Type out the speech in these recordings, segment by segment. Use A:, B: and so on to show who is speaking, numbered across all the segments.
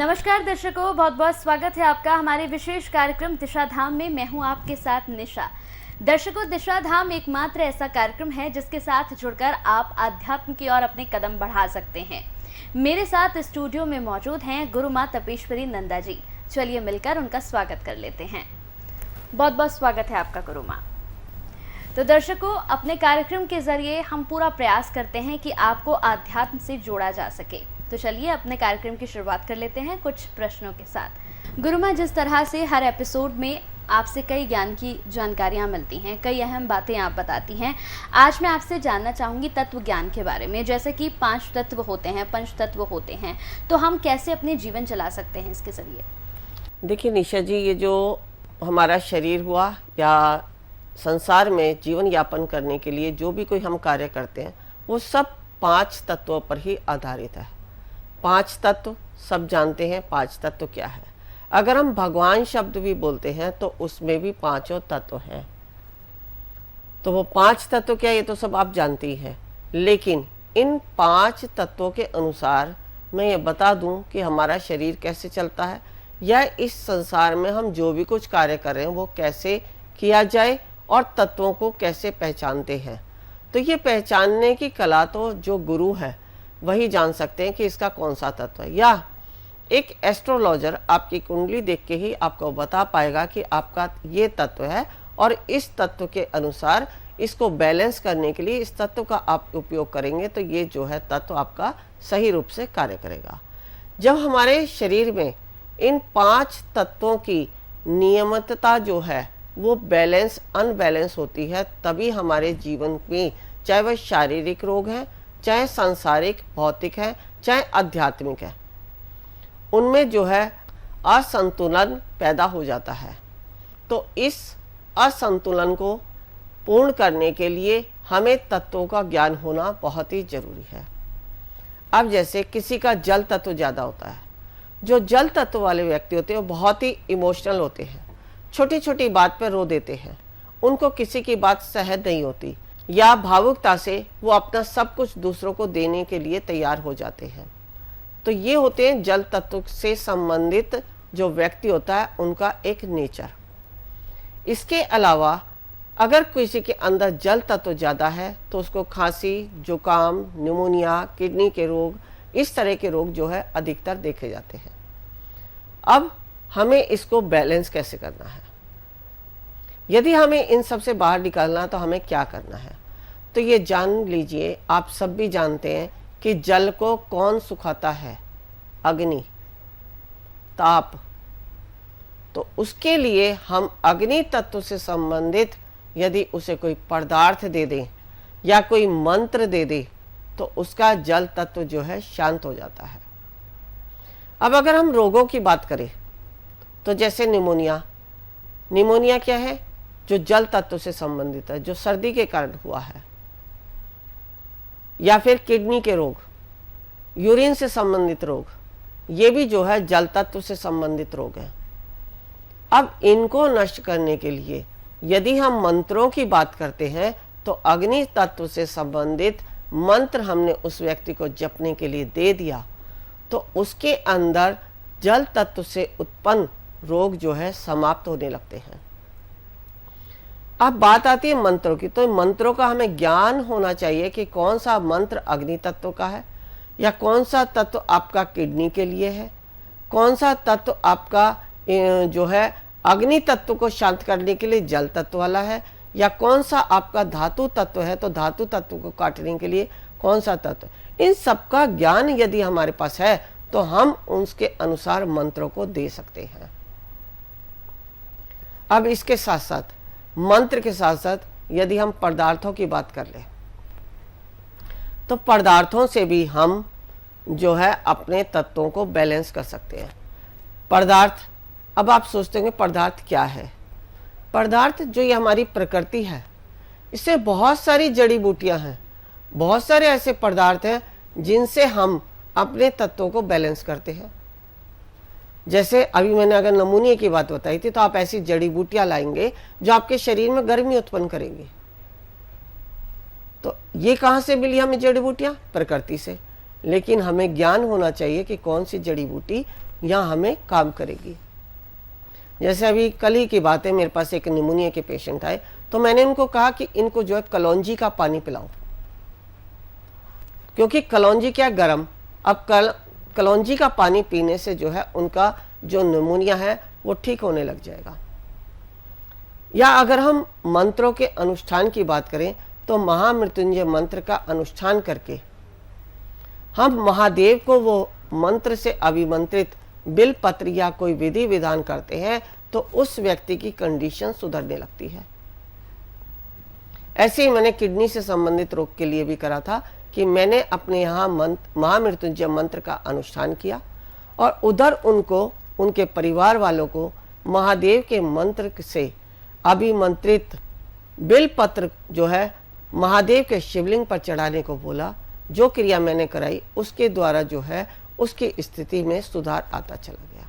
A: नमस्कार दर्शकों, बहुत बहुत स्वागत है आपका हमारे विशेष कार्यक्रम दिशा धाम में। मैं हूं आपके साथ निशा। दर्शकों, दिशा धाम एकमात्र ऐसा कार्यक्रम है जिसके साथ जुड़कर आप आध्यात्म की ओर अपने कदम बढ़ा सकते हैं। मेरे साथ स्टूडियो में मौजूद हैं गुरु माँ तपेश्वरी नंदा जी। चलिए मिलकर उनका स्वागत कर लेते हैं। बहुत बहुत स्वागत है आपका गुरु माँ। तो दर्शकों, अपने कार्यक्रम के जरिए हम पूरा प्रयास करते हैं कि आपको आध्यात्म से जोड़ा जा सके। तो चलिए अपने कार्यक्रम की शुरुआत कर लेते हैं कुछ प्रश्नों के साथ। गुरु माँ, जिस तरह से हर एपिसोड में आपसे कई ज्ञान की जानकारियाँ मिलती हैं, कई अहम बातें आप बताती हैं, आज मैं आपसे जानना चाहूँगी तत्व ज्ञान के बारे में। जैसे कि 5 तत्व होते हैं, पंच तत्व होते हैं, तो हम कैसे अपने जीवन चला सकते हैं इसके जरिए?
B: देखिए निशा जी, ये जो हमारा शरीर हुआ या संसार में जीवन यापन करने के लिए जो भी कोई हम कार्य करते हैं, वो सब 5 तत्वों पर ही आधारित है। 5 तत्व सब जानते हैं। 5 तत्व क्या है? अगर हम भगवान शब्द भी बोलते हैं तो उसमें भी 5 तत्व हैं। तो वो 5 तत्व क्या, ये तो सब आप जानते ही हैं। लेकिन इन 5 तत्वों के अनुसार मैं ये बता दूं कि हमारा शरीर कैसे चलता है, या इस संसार में हम जो भी कुछ कार्य कर रहे हैं वो कैसे किया जाए और तत्वों को कैसे पहचानते हैं। तो ये पहचानने की कला तो जो गुरु है वही जान सकते हैं कि इसका कौन सा तत्व है। या एक एस्ट्रोलॉजर आपकी कुंडली देख के ही आपको बता पाएगा कि आपका ये तत्व है और इस तत्व के अनुसार इसको बैलेंस करने के लिए इस तत्व का आप उपयोग करेंगे तो ये जो है तत्व आपका सही रूप से कार्य करेगा। जब हमारे शरीर में इन 5 तत्वों की नियमितता जो है वो बैलेंस अनबैलेंस होती है, तभी हमारे जीवन में, चाहे वह शारीरिक रोग है, चाहे सांसारिक भौतिक है, चाहे आध्यात्मिक है, उनमें जो है असंतुलन पैदा हो जाता है। तो इस असंतुलन को पूर्ण करने के लिए हमें तत्वों का ज्ञान होना बहुत ही जरूरी है। अब जैसे किसी का जल तत्व ज़्यादा होता है, जो जल तत्व वाले व्यक्ति होते हैं वो बहुत ही इमोशनल होते हैं, छोटी छोटी बात पर रो देते हैं, उनको किसी की बात सहज नहीं होती, या भावुकता से वो अपना सब कुछ दूसरों को देने के लिए तैयार हो जाते हैं। तो ये होते हैं जल तत्व से संबंधित जो व्यक्ति होता है उनका एक नेचर। इसके अलावा अगर किसी के अंदर जल तत्व ज़्यादा है तो उसको खांसी, जुकाम, निमोनिया, किडनी के रोग, इस तरह के रोग जो है अधिकतर देखे जाते हैं। अब हमें इसको बैलेंस कैसे करना है? यदि हमें इन सब से बाहर निकालना तो हमें क्या करना है? तो ये जान लीजिए, आप सब भी जानते हैं कि जल को कौन सुखाता है? अग्नि, ताप। तो उसके लिए हम अग्नि तत्व से संबंधित यदि उसे कोई पदार्थ दे दें या कोई मंत्र दे दे तो उसका जल तत्व जो है शांत हो जाता है। अब अगर हम रोगों की बात करें तो जैसे निमोनिया, निमोनिया क्या है? जो जल तत्व से संबंधित है, जो सर्दी के कारण हुआ है। या फिर किडनी के रोग, यूरिन से संबंधित रोग, ये भी जो है जल तत्व से संबंधित रोग हैं। अब इनको नष्ट करने के लिए यदि हम मंत्रों की बात करते हैं तो अग्नि तत्व से संबंधित मंत्र हमने उस व्यक्ति को जपने के लिए दे दिया तो उसके अंदर जल तत्व से उत्पन्न रोग जो है समाप्त होने लगते हैं। अब बात आती है मंत्रों की, तो मंत्रों का हमें ज्ञान होना चाहिए कि कौन सा मंत्र अग्नि तत्व का है, या कौन सा तत्व आपका किडनी के लिए है, कौन सा तत्व आपका जो है अग्नि तत्व को शांत करने के लिए जल तत्व वाला है, या कौन सा आपका धातु तत्व है तो धातु तत्व को काटने के लिए कौन सा तत्व। इन सबका ज्ञान यदि हमारे पास है तो हम उसके अनुसार मंत्रों को दे सकते हैं। अब इसके साथ साथ, मंत्र के साथ साथ यदि हम पदार्थों की बात कर लें तो पदार्थों से भी हम जो है अपने तत्वों को बैलेंस कर सकते हैं। पदार्थ, अब आप सोचते होंगे पदार्थ क्या है? पदार्थ जो ये हमारी प्रकृति है, इससे बहुत सारी जड़ी बूटियां हैं, बहुत सारे ऐसे पदार्थ हैं जिनसे हम अपने तत्वों को बैलेंस करते हैं। जैसे अभी मैंने अगर नमूने की बात बताई थी तो आप ऐसी जड़ी बूटियां लाएंगे जो आपके शरीर में गर्मी उत्पन्न करेंगी। तो ये कहाँ से मिली हमें जड़ी बूटियां? प्रकृति से। लेकिन हमें ज्ञान होना चाहिए कि कौन सी जड़ी बूटी यहाँ हमें काम करेगी। जैसे अभी कल ही की बात है, मेरे पास एक निमोनिया के पेशेंट आए, तो मैंने उनको कहा कि इनको जो है कलौंजी का पानी पिलाओ, क्योंकि कलौंजी क्या गर्म, अब कलौंजी का पानी पीने से जो है उनका जो निमोनिया है वो ठीक होने लग जाएगा। या अगर हम मंत्रों के अनुष्ठान की बात करें तो महामृत्युंजय मंत्र का अनुष्ठान करके हम महादेव को वो मंत्र से अभिमंत्रित बिल पत्र या कोई विधि विधान करते हैं तो उस व्यक्ति की कंडीशन सुधरने लगती है। ऐसे ही मैंने किडनी से संबंधित रोग के लिए भी करा था कि मैंने अपने यहाँ महामृत्युंजय मंत्र का अनुष्ठान किया और उधर उनको, उनके परिवार वालों को महादेव के मंत्र से अभिमंत्रित बिल पत्र जो है महादेव के शिवलिंग पर चढ़ाने को बोला। जो क्रिया मैंने कराई उसके द्वारा जो है उसकी स्थिति में सुधार आता चला गया।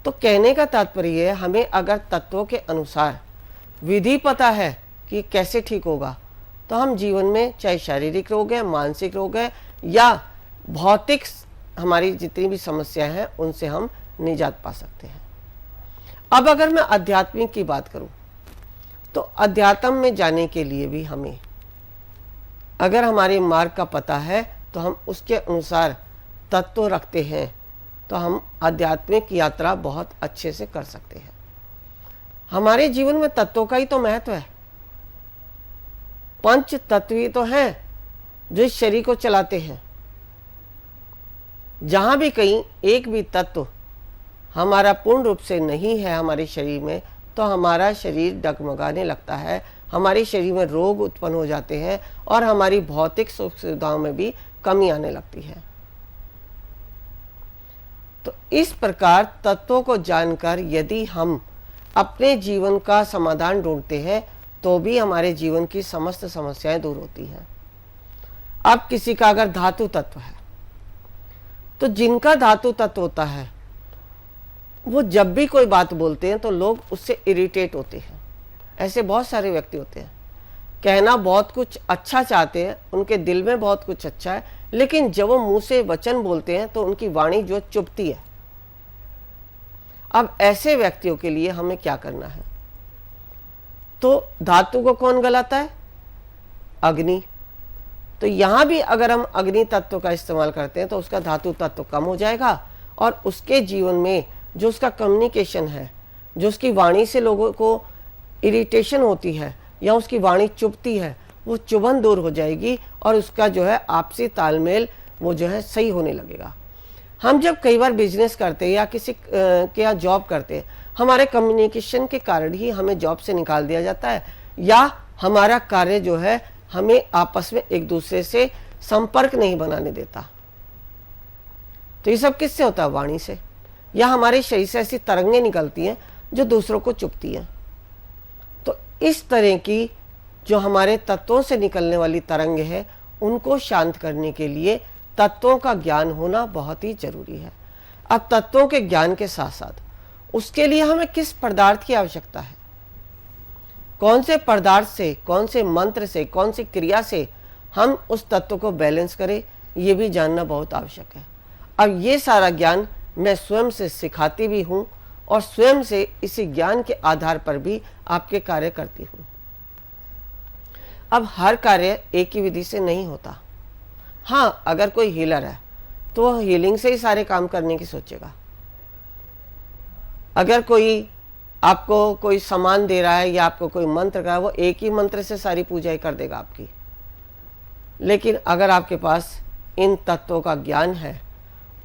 B: तो कहने का तात्पर्य है, हमें अगर तत्वों के अनुसार विधि पता है कि कैसे ठीक होगा तो हम जीवन में, चाहे शारीरिक रोग है, मानसिक रोग है या भौतिक हमारी जितनी भी समस्याएं हैं उनसे हम निजात पा सकते हैं। अब अगर मैं आध्यात्मिक की बात करूं तो अध्यात्म में जाने के लिए भी हमें, अगर हमारे मार्ग का पता है तो हम उसके अनुसार तत्व रखते हैं तो हम आध्यात्मिक यात्रा बहुत अच्छे से कर सकते हैं। हमारे जीवन में तत्वों का ही तो महत्व है। पंच तत्व ही तो हैं जो इस शरीर को चलाते हैं। जहां भी कहीं एक भी तत्व हमारा पूर्ण रूप से नहीं है हमारे शरीर में तो हमारा शरीर डगमगाने लगता है, हमारे शरीर में रोग उत्पन्न हो जाते हैं और हमारी भौतिक सुख सुविधाओं में भी कमी आने लगती है। तो इस प्रकार तत्वों को जानकर यदि हम अपने जीवन का समाधान ढूंढते हैं तो भी हमारे जीवन की समस्त समस्याएं दूर होती हैं। अब किसी का अगर धातु तत्व है तो जिनका धातु तत्व होता है वो जब भी कोई बात बोलते हैं तो लोग उससे इरिटेट होते हैं। ऐसे बहुत सारे व्यक्ति होते हैं, कहना बहुत कुछ अच्छा चाहते हैं, उनके दिल में बहुत कुछ अच्छा है, लेकिन जब वो मुंह से वचन बोलते हैं तो उनकी वाणी जो चुभती है। अब ऐसे व्यक्तियों के लिए हमें क्या करना है? तो धातु को कौन गलाता है? अग्नि। तो यहां भी अगर हम अग्नि तत्व का इस्तेमाल करते हैं तो उसका धातु तत्व कम हो जाएगा और उसके जीवन में जो उसका कम्युनिकेशन है, जो उसकी वाणी से लोगों को इरिटेशन होती है या उसकी वाणी चुभती है, वो चुभन दूर हो जाएगी और उसका जो है आपसी तालमेल वो जो है सही होने लगेगा। हम जब कई बार बिजनेस करते हैं या किसी के यहाँ जॉब करते हैं, हमारे कम्युनिकेशन के कारण ही हमें जॉब से निकाल दिया जाता है या हमारा कार्य जो है हमें आपस में एक दूसरे से संपर्क नहीं बनाने देता। तो ये सब किससे होता है? वाणी से। या हमारे शरीर से ऐसी तरंगें निकलती हैं जो दूसरों को चुभती हैं। तो इस तरह की जो हमारे तत्वों से निकलने वाली तरंग है उनको शांत करने के लिए तत्वों का ज्ञान होना बहुत ही जरूरी है। अब तत्वों के ज्ञान के साथ साथ उसके लिए हमें किस पदार्थ की आवश्यकता है, कौन से पदार्थ से, कौन से मंत्र से, कौन सी क्रिया से हम उस तत्व को बैलेंस करें, ये भी जानना बहुत आवश्यक है। अब ये सारा ज्ञान मैं स्वयं से सिखाती भी हूँ और स्वयं से इसी ज्ञान के आधार पर भी आपके कार्य करती हूँ। अब हर कार्य एक ही विधि से नहीं होता। हाँ, अगर कोई हीलर है तो वह हीलिंग से ही सारे काम करने की सोचेगा। अगर कोई आपको कोई सामान दे रहा है या आपको कोई मंत्र कर रहा है, वो एक ही मंत्र से सारी पूजाएं कर देगा आपकी। लेकिन अगर आपके पास इन तत्वों का ज्ञान है,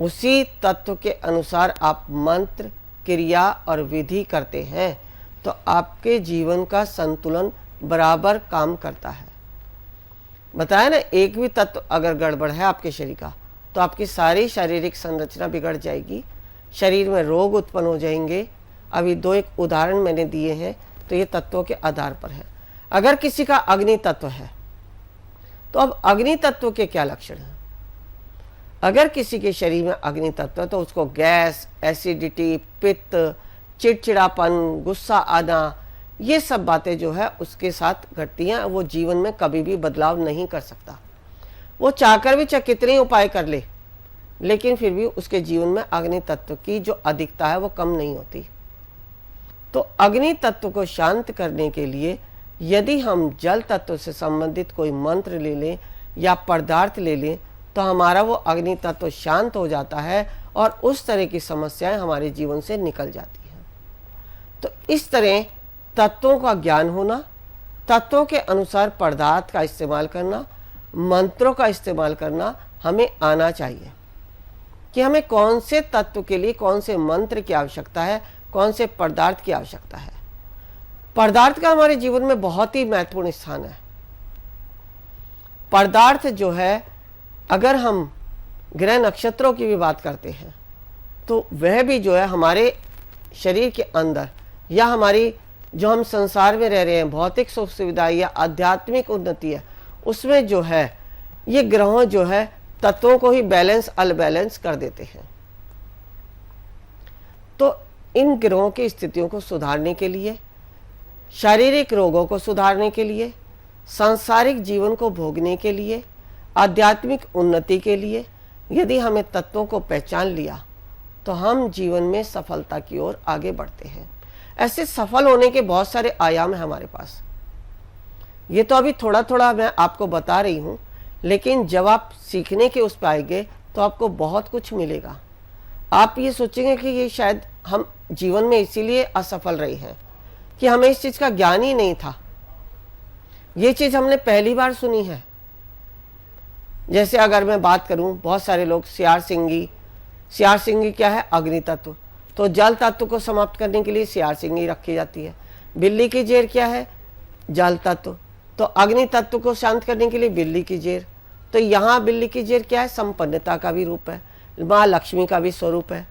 B: उसी तत्व के अनुसार आप मंत्र, क्रिया और विधि करते हैं तो आपके जीवन का संतुलन बराबर काम करता है। बताया ना, एक भी तत्व अगर गड़बड़ है आपके शरीर का तो आपकी सारी शारीरिक संरचना बिगड़ जाएगी, शरीर में रोग उत्पन्न हो जाएंगे। अभी दो एक उदाहरण मैंने दिए हैं तो ये तत्वों के आधार पर है। अगर किसी का अग्नि तत्व है तो अब अग्नि तत्व के क्या लक्षण हैं? अगर किसी के शरीर में अग्नि तत्व है तो उसको गैस, एसिडिटी, पित्त, चिड़चिड़ापन, गुस्सा आना, ये सब बातें जो है उसके साथ घटती हैं। वो जीवन में कभी भी बदलाव नहीं कर सकता। वो चाहकर भी चाहे कितने उपाय कर ले लेकिन फिर भी उसके जीवन में अग्नि तत्व की जो अधिकता है वो कम नहीं होती। तो अग्नि तत्व को शांत करने के लिए यदि हम जल तत्व से संबंधित कोई मंत्र ले लें या पदार्थ ले लें तो हमारा वो अग्नि तत्व शांत हो जाता है और उस तरह की समस्याएं हमारे जीवन से निकल जाती हैं। तो इस तरह तत्वों का ज्ञान होना, तत्वों के अनुसार पदार्थ का इस्तेमाल करना, मंत्रों का इस्तेमाल करना हमें आना चाहिए कि हमें कौन से तत्व के लिए कौन से मंत्र की आवश्यकता है, कौन से पदार्थ की आवश्यकता है। पदार्थ का हमारे जीवन में बहुत ही महत्वपूर्ण स्थान है। पदार्थ जो है, अगर हम ग्रह नक्षत्रों की भी बात करते हैं तो वह भी जो है हमारे शरीर के अंदर या हमारी जो हम संसार में रह रहे हैं, भौतिक सुख सुविधा या आध्यात्मिक उन्नति है, उसमें जो है ये ग्रहों जो है तत्वों को ही बैलेंस अनबैलेंस कर देते हैं। तो इन ग्रहों की स्थितियों को सुधारने के लिए, शारीरिक रोगों को सुधारने के लिए, सांसारिक जीवन को भोगने के लिए, आध्यात्मिक उन्नति के लिए यदि हमें तत्वों को पहचान लिया तो हम जीवन में सफलता की ओर आगे बढ़ते हैं। ऐसे सफल होने के बहुत सारे आयाम हैं हमारे पास। ये तो अभी थोड़ा थोड़ा मैं आपको बता रही हूँ, लेकिन जब आप सीखने के उस पर आएंगे तो आपको बहुत कुछ मिलेगा। आप ये सोचेंगे कि ये शायद हम जीवन में इसीलिए असफल रहे हैं कि हमें इस चीज़ का ज्ञान ही नहीं था, ये चीज़ हमने पहली बार सुनी है। जैसे अगर मैं बात करूं, बहुत सारे लोग सियार सिंगी क्या है? अग्नि तत्व। तो जल तत्व को समाप्त करने के लिए सियार सिंगी रखी जाती है। बिल्ली की जेर क्या है? जल तत्व। तो अग्नि तत्व को शांत करने के लिए बिल्ली की जेर। तो यहाँ बिल्ली की जेर क्या है? संपन्नता का भी रूप है, माँ लक्ष्मी का भी स्वरूप है।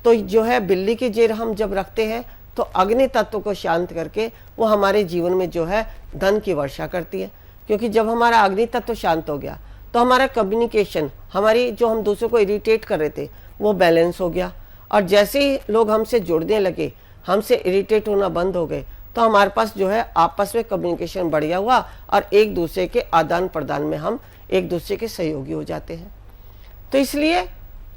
B: तो जो है बिल्ली की जेर हम जब रखते हैं तो अग्नि तत्व को शांत करके वो हमारे जीवन में जो है धन की वर्षा करती है। क्योंकि जब हमारा अग्नि तत्व शांत हो गया तो हमारा कम्युनिकेशन, हमारी जो हम दूसरों को इरिटेट कर रहे थे वो बैलेंस हो गया। और जैसे ही लोग हमसे जुड़ने लगे, हमसे इरिटेट होना बंद हो गए, तो हमारे पास जो है आपस में कम्युनिकेशन बढ़िया हुआ और एक दूसरे के आदान प्रदान में हम एक दूसरे के सहयोगी हो जाते हैं। तो इसलिए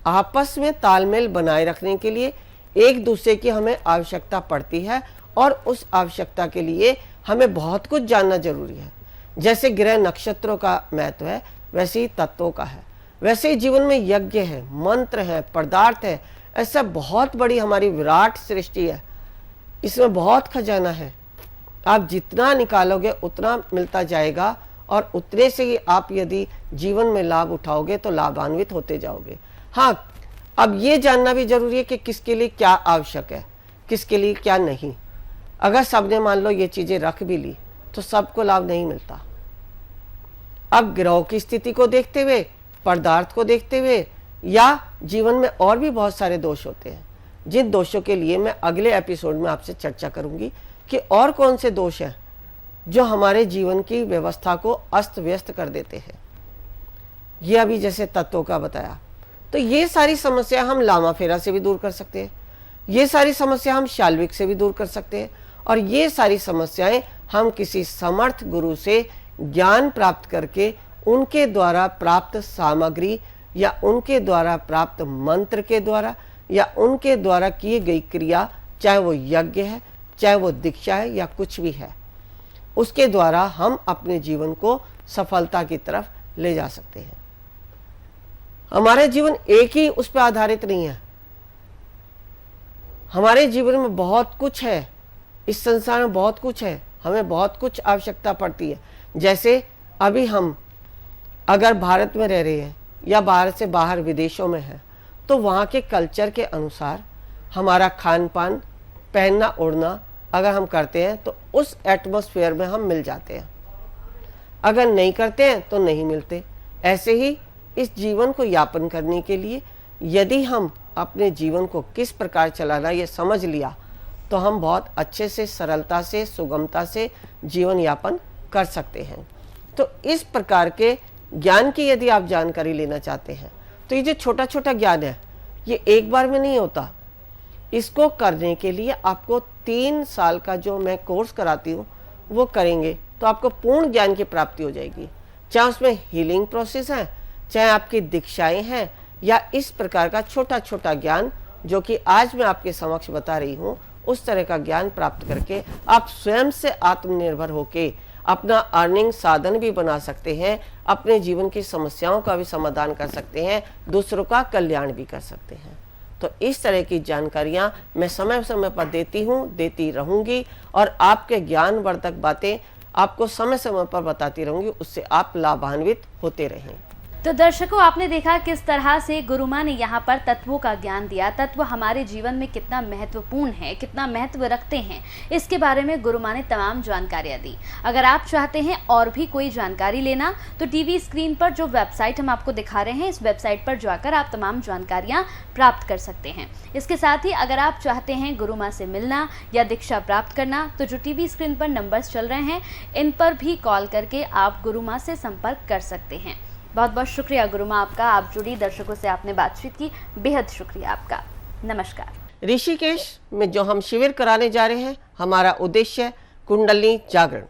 B: आपस में तालमेल बनाए रखने के लिए एक दूसरे की हमें आवश्यकता पड़ती है और उस आवश्यकता के लिए हमें बहुत कुछ जानना जरूरी है। जैसे ग्रह नक्षत्रों का महत्व है, वैसे ही तत्वों का है। वैसे ही जीवन में यज्ञ है, मंत्र है, पदार्थ है। ऐसा बहुत बड़ी हमारी विराट सृष्टि है, इसमें बहुत खजाना है। आप जितना निकालोगे उतना मिलता जाएगा और उतने से ही आप यदि जीवन में लाभ उठाओगे तो लाभान्वित होते जाओगे। हाँ, अब ये जानना भी जरूरी है कि किसके लिए क्या आवश्यक है, किसके लिए क्या नहीं। अगर सबने मान लो ये चीजें रख भी ली तो सबको लाभ नहीं मिलता। अब ग्रहों की स्थिति को देखते हुए, पदार्थ को देखते हुए, या जीवन में और भी बहुत सारे दोष होते हैं जिन दोषों के लिए मैं अगले एपिसोड में आपसे चर्चा करूंगी कि और कौन से दोष हैं जो हमारे जीवन की व्यवस्था को अस्त व्यस्त कर देते हैं। ये अभी जैसे तत्वों का बताया, तो ये सारी समस्या हम लामा फेरा से भी दूर कर सकते हैं, ये सारी समस्या हम शाल्विक से भी दूर कर सकते हैं, और ये सारी समस्याएं हम किसी समर्थ गुरु से ज्ञान प्राप्त करके उनके द्वारा प्राप्त सामग्री या उनके द्वारा प्राप्त मंत्र के द्वारा या उनके द्वारा किए गई क्रिया, चाहे वो यज्ञ है, चाहे वो दीक्षा है या कुछ भी है, उसके द्वारा हम अपने जीवन को सफलता की तरफ ले जा सकते हैं। हमारे जीवन एक ही उस पर आधारित नहीं है। हमारे जीवन में बहुत कुछ है, इस संसार में बहुत कुछ है, हमें बहुत कुछ आवश्यकता पड़ती है। जैसे अभी हम अगर भारत में रह रहे हैं या भारत से बाहर विदेशों में हैं, तो वहाँ के कल्चर के अनुसार हमारा खान पान, पहनना ओढ़ना अगर हम करते हैं तो उस एटमॉस्फेयर में हम मिल जाते हैं, अगर नहीं करते हैं तो नहीं मिलते। ऐसे ही इस जीवन को यापन करने के लिए यदि हम अपने जीवन को किस प्रकार चलाना ये समझ लिया तो हम बहुत अच्छे से, सरलता से, सुगमता से जीवन यापन कर सकते हैं। तो इस प्रकार के ज्ञान की यदि आप जानकारी लेना चाहते हैं तो ये जो छोटा छोटा ज्ञान है ये एक बार में नहीं होता। इसको करने के लिए आपको 3 साल का जो मैं कोर्स कराती हूँ वो करेंगे तो आपको पूर्ण ज्ञान की प्राप्ति हो जाएगी। चाहे उसमें हीलिंग प्रोसेस है, चाहे आपकी दीक्षाएं हैं, या इस प्रकार का छोटा छोटा ज्ञान जो कि आज मैं आपके समक्ष बता रही हूँ, उस तरह का ज्ञान प्राप्त करके आप स्वयं से आत्मनिर्भर होके अपना अर्निंग साधन भी बना सकते हैं, अपने जीवन की समस्याओं का भी समाधान कर सकते हैं, दूसरों का कल्याण भी कर सकते हैं। तो इस तरह की जानकारियां मैं समय समय पर देती हूं, देती रहूंगी और आपके ज्ञानवर्धक बातें आपको समय समय पर बताती रहूंगी, उससे आप लाभान्वित होते रहें।
A: तो दर्शकों, आपने देखा किस तरह से गुरु माँ ने यहाँ पर तत्वों का ज्ञान दिया। तत्व हमारे जीवन में कितना महत्वपूर्ण है, कितना महत्व रखते हैं, इसके बारे में गुरु माँ ने तमाम जानकारियाँ दी। अगर आप चाहते हैं और भी कोई जानकारी लेना तो टीवी स्क्रीन पर जो वेबसाइट हम आपको दिखा रहे हैं, इस वेबसाइट पर जाकर आप तमाम जानकारियाँ प्राप्त कर सकते हैं। इसके साथ ही अगर आप चाहते हैं गुरु माँ से मिलना या दीक्षा प्राप्त करना तो जो टीवी स्क्रीन पर नंबर्स चल रहे हैं, इन पर भी कॉल करके आप गुरु माँ से संपर्क कर सकते हैं। बहुत बहुत शुक्रिया गुरु माँ आपका, आप जुड़ी दर्शकों से आपने बातचीत की, बेहद शुक्रिया आपका। नमस्कार।
B: ऋषिकेश में जो हम शिविर कराने जा रहे हैं, हमारा उद्देश्य है कुंडलिनी जागरण।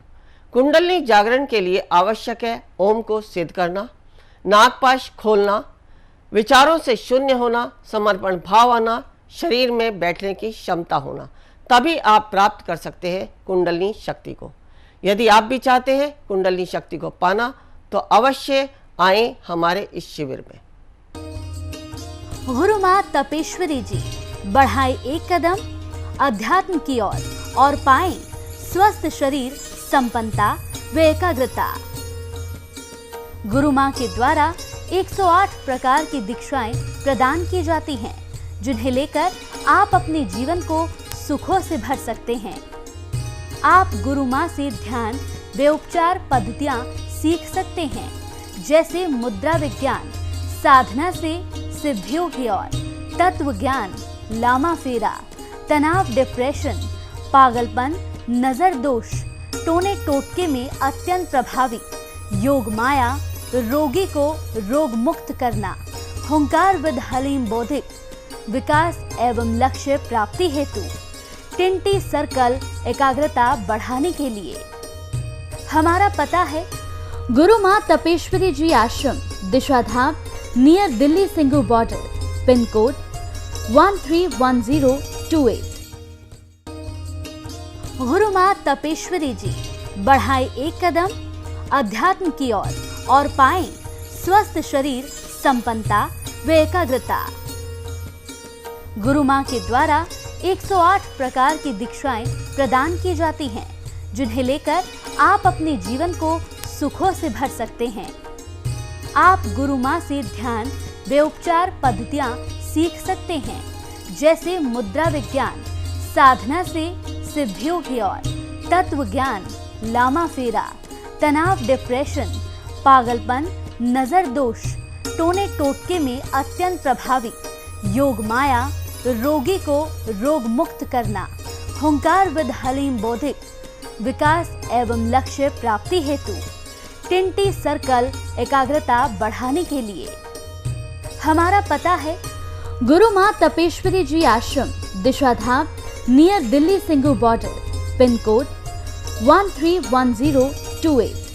B: कुंडलिनी जागरण के लिए आवश्यक है ओम को सिद्ध करना, नागपाश खोलना, विचारों से शून्य होना, समर्पण भाव आना, शरीर में बैठने की क्षमता होना, तभी आप प्राप्त कर सकते हैं कुंडलिनी शक्ति को। यदि आप भी चाहते हैं कुंडलिनी शक्ति को पाना तो अवश्य आए हमारे इस शिविर में।
A: गुरु माँ तपेश्वरी जी बढ़ाए एक कदम अध्यात्म की ओर और पाएं स्वस्थ शरीर, संपन्नता व एकाग्रता। गुरु माँ के द्वारा 108 प्रकार की दीक्षाएं प्रदान की जाती हैं, जिन्हें लेकर आप अपने जीवन को सुखों से भर सकते हैं। आप गुरु माँ से ध्यान व उपचार पद्धतियां सीख सकते हैं, जैसे मुद्रा विज्ञान, साधना से सिद्धियों की ओर, तत्व ज्ञान, लामा फेरा, तनाव, डिप्रेशन, पागलपन, नजर दोष, टोने टोटके में अत्यंत प्रभावी, योग माया, रोगी को रोग मुक्त करना, हुंकार विद हलीम बौद्धिक, विकास एवं लक्ष्य प्राप्ति हेतु, टिंटी सर्कल एकाग्रता बढ़ाने के लिए। हमारा पता है गुरु माँ Tapeshwari ji Ashram, Dishadham, near Delhi Singhu border, pin code 131028। गुरु माँ तपेश्वरी जी बढ़ाए एक कदम अध्यात्म की ओर और पाएं स्वस्थ शरीर, संपन्नता व एकाग्रता। गुरु माँ के द्वारा 108 प्रकार की दीक्षाएं प्रदान की जाती हैं, जिन्हें लेकर आप अपने जीवन को सुखों से भर सकते हैं। आप गुरु माँ से ध्यान व उपचार पद्धतियां सीख सकते हैं, जैसे मुद्रा विज्ञान, साधना से सिद्धियों की ओर, तत्व ज्ञान, लामा फेरा, तनाव, डिप्रेशन, पागलपन, नजर दोष, टोने टोटके में अत्यंत प्रभावी, योग माया, रोगी को रोग मुक्त करना, हुंकार विद हलीम बौद्धिक, विकास एवं लक्ष्य प्राप्ति हेतु, टिंटी सर्कल एकाग्रता बढ़ाने के लिए। हमारा पता है गुरु माँ Tapeshwari ji Ashram, Dishadham, near Delhi Singhu border, pin code 131028।